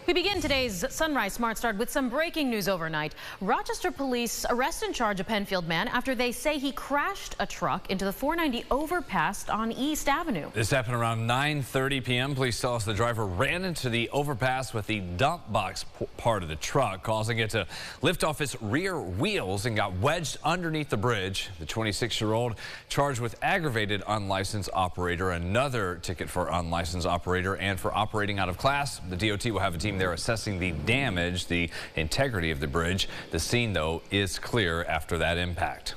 We begin today's Sunrise Smart Start with some breaking news overnight. Rochester police arrest and charge a Penfield man after they say he crashed a truck into the 490 overpass on East Avenue. This happened around 9:30 p.m. Police tell us the driver ran into the overpass with the dump box part of the truck, causing it to lift off its rear wheels and got wedged underneath the bridge. The 26-year-old charged with aggravated unlicensed operator, another ticket for unlicensed operator, and for operating out of class. The DOT will have a team there assessing the damage, the integrity of the bridge. The scene, though, is clear after that impact.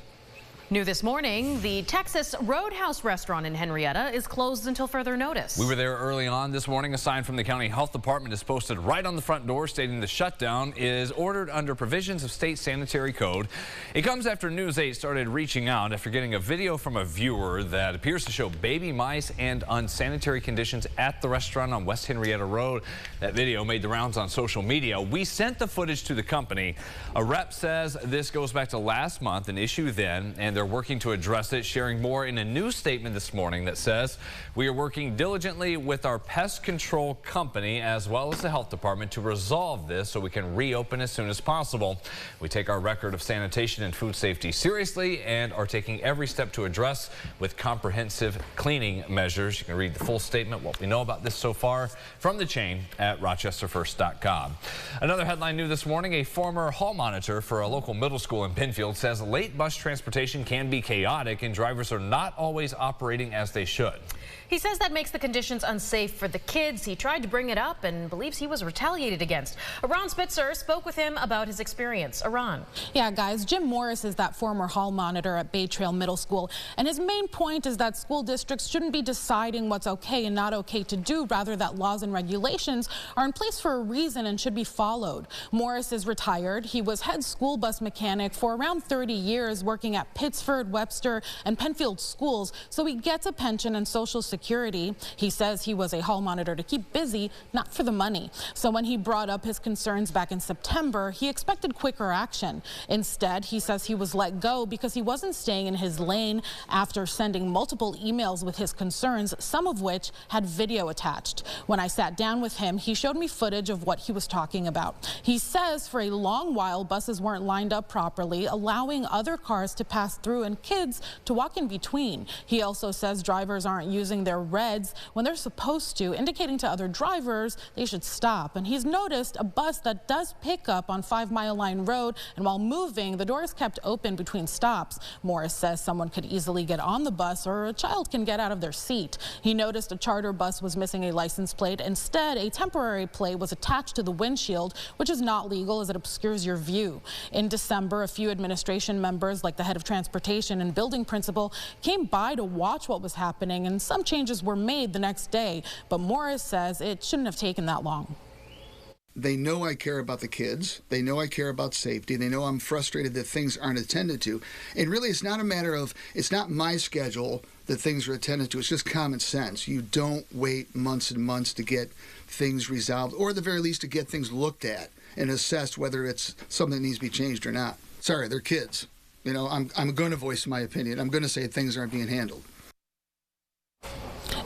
New this morning, the Texas Roadhouse restaurant in Henrietta is closed until further notice. We were there early on this morning. A sign from the county health department is posted right on the front door stating the shutdown is ordered under provisions of state sanitary code. It comes after News 8 started reaching out after getting a video from a viewer that appears to show baby mice and unsanitary conditions at the restaurant on West Henrietta Road. That video made the rounds on social media. We sent the footage to the company. A rep says this goes back to last month, an issue then, and they're working to address it, sharing more in a news statement this morning that says we are working diligently with our pest control company as well as the health department to resolve this so we can reopen as soon as possible. We take our record of sanitation and food safety seriously and are taking every step to address with comprehensive cleaning measures. You can read the full statement, what we know about this so far, from the chain at rochesterfirst.com. Another headline new this morning, a former hall monitor for a local middle school in Penfield says late bus transportation can be chaotic and drivers are not always operating as they should. He says that makes the conditions unsafe for the kids. He tried to bring it up and believes he was retaliated against. Aron Spitzer spoke with him about his experience. Aron. Yeah, guys, Jim Morris is that former hall monitor at Bay Trail Middle School, and his main point is that school districts shouldn't be deciding what's okay and not okay to do, rather that laws and regulations are in place for a reason and should be followed. Morris is retired. He was head school bus mechanic for around 30 years, working at Pittsford, Webster, and Penfield schools, so he gets a pension and Social Security. He says he was a hall monitor to keep busy, not for the money. So when he brought up his concerns back in September, he expected quicker action. Instead, he says he was let go because he wasn't staying in his lane after sending multiple emails with his concerns, some of which had video attached. When I sat down with him, he showed me footage of what he was talking about. He says for a long while, buses weren't lined up properly, allowing other cars to pass through and kids to walk in between. He also says drivers aren't using their reds when they're supposed to, indicating to other drivers they should stop. And he's noticed a bus that does pick up on 5 Mile Line Road, and while moving, the door is kept open between stops. Morris says someone could easily get on the bus or a child can get out of their seat. He noticed a charter bus was missing a license plate. Instead, a temporary plate was attached to the windshield, which is not legal as it obscures your view. In December, a few administration members, like the head of transportation and building principal, came by to watch what was happening, and some changes were made the next day, but Morris says it shouldn't have taken that long. They know I care about the kids. They know I care about safety. They know I'm frustrated that things aren't attended to. And really, it's not a matter of, it's not my schedule that things are attended to. It's just common sense. You don't wait months and months to get things resolved, or at the very least to get things looked at and assessed whether it's something that needs to be changed or not. Sorry, they're kids. You know, I'm going to voice my opinion. I'm going to say things aren't being handled.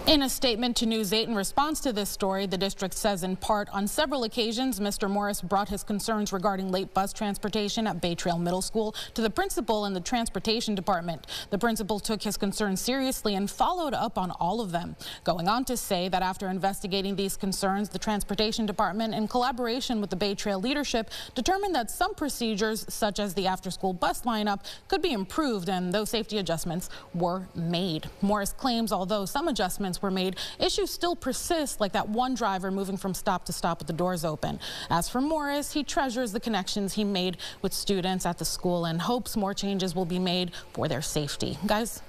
In a statement to News 8 in response to this story, the district says in part, on several occasions, Mr. Morris brought his concerns regarding late bus transportation at Bay Trail Middle School to the principal and the transportation department. The principal took his concerns seriously and followed up on all of them, going on to say that after investigating these concerns, the transportation department, in collaboration with the Bay Trail leadership, determined that some procedures, such as the after-school bus lineup, could be improved, and those safety adjustments were made. Morris claims although some adjustments were made, issues still persist, like that one driver moving from stop to stop with the doors open. As for Morris, he treasures the connections he made with students at the school and hopes more changes will be made for their safety. Guys?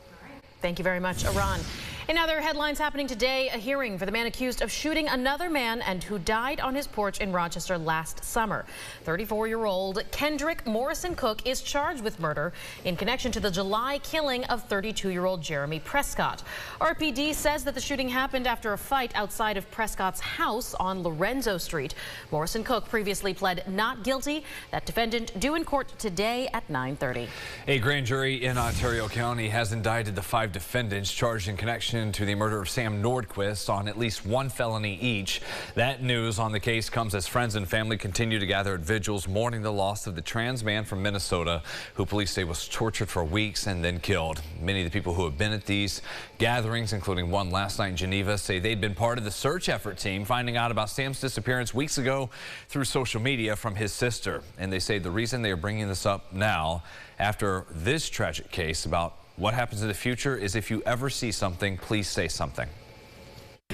All right. Thank you very much, Aron. In other headlines happening today, a hearing for the man accused of shooting another man and who died on his porch in Rochester last summer. 34-year-old Kendrick Morrison Cook is charged with murder in connection to the July killing of 32-year-old Jeremy Prescott. RPD says that the shooting happened after a fight outside of Prescott's house on Lorenzo Street. Morrison Cook previously pled not guilty. That defendant due in court today at 9:30. A grand jury in Ontario County has indicted the 5 defendants charged in connection connection to the murder of Sam Nordquist on at least one felony each. That news on the case comes as friends and family continue to gather at vigils mourning the loss of the trans man from Minnesota who police say was tortured for weeks and then killed. Many of the people who have been at these gatherings, including one last night in Geneva, say they'd been part of the search effort team finding out about Sam's disappearance weeks ago through social media from his sister. And they say the reason they are bringing this up now after this tragic case about what happens in the future is if you ever see something, please say something.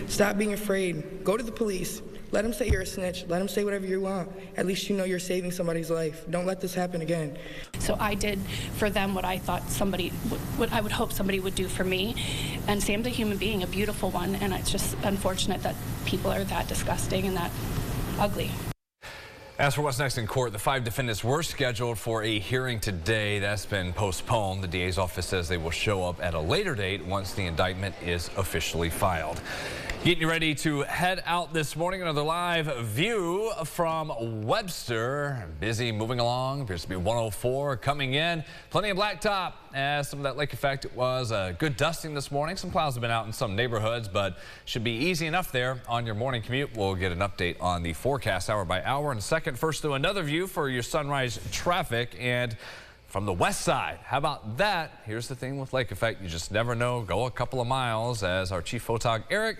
Stop being afraid. Go to the police. Let them say you're a snitch. Let them say whatever you want. At least you know you're saving somebody's life. Don't let this happen again. So I did for them what I thought what I would hope somebody would do for me. And Sam's a human being, a beautiful one, and it's just unfortunate that people are that disgusting and that ugly. As for what's next in court, the 5 defendants were scheduled for a hearing today. That's been postponed. The DA's office says they will show up at a later date once the indictment is officially filed. Getting you ready to head out this morning. Another live view from Webster. Busy moving along. Appears to be 104 coming in. Plenty of blacktop as some of that lake effect. It was a good dusting this morning. Some clouds have been out in some neighborhoods, but should be easy enough there on your morning commute. We'll get an update on the forecast hour by hour in a second. First, to another view for your sunrise traffic and from the west side. How about that? Here's the thing with lake effect. You just never know. Go a couple of miles as our chief photog Eric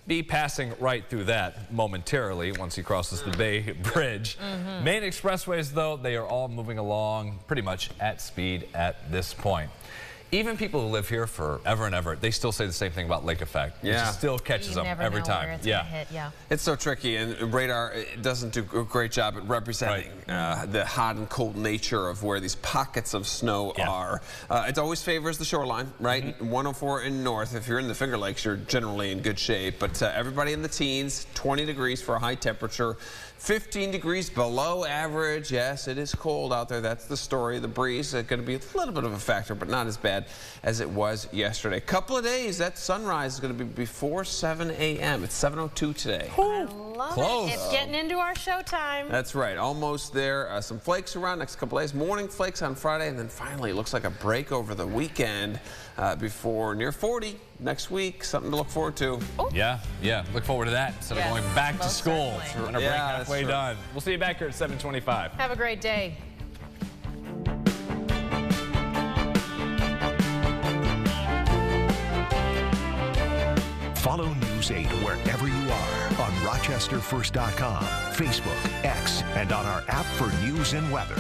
be passing right through that momentarily once he crosses the Bay Bridge. Main expressways, though, they are all moving along pretty much at speed at this point. Even people who live here forever and ever, they still say the same thing about lake effect. Yeah. It just still catches them every time. Yeah. It's so tricky, and radar doesn't do a great job at representing the hot and cold nature of where these pockets of snow are. It always favors the shoreline, right? 104 and north. If you're in the Finger Lakes, you're generally in good shape. But everybody in the teens, 20 degrees for a high temperature. 15 degrees below average. Yes, it is cold out there. That's the story. The breeze is going to be a little bit of a factor, but not as bad as it was yesterday. Couple of days, that sunrise is going to be before 7 a.m. It's 7:02 today. I love it. It's getting into our showtime. That's right. Almost there. Some flakes around next couple days. Morning flakes on Friday, and then finally it looks like a break over the weekend before near 40 next week. Something to look forward to. Yeah. Look forward to that instead of going back to school. We're going to break halfway done. We'll see you back here at 7:25. Have a great day. Follow News 8 wherever you are on RochesterFirst.com, Facebook, X, and on our app for news and weather.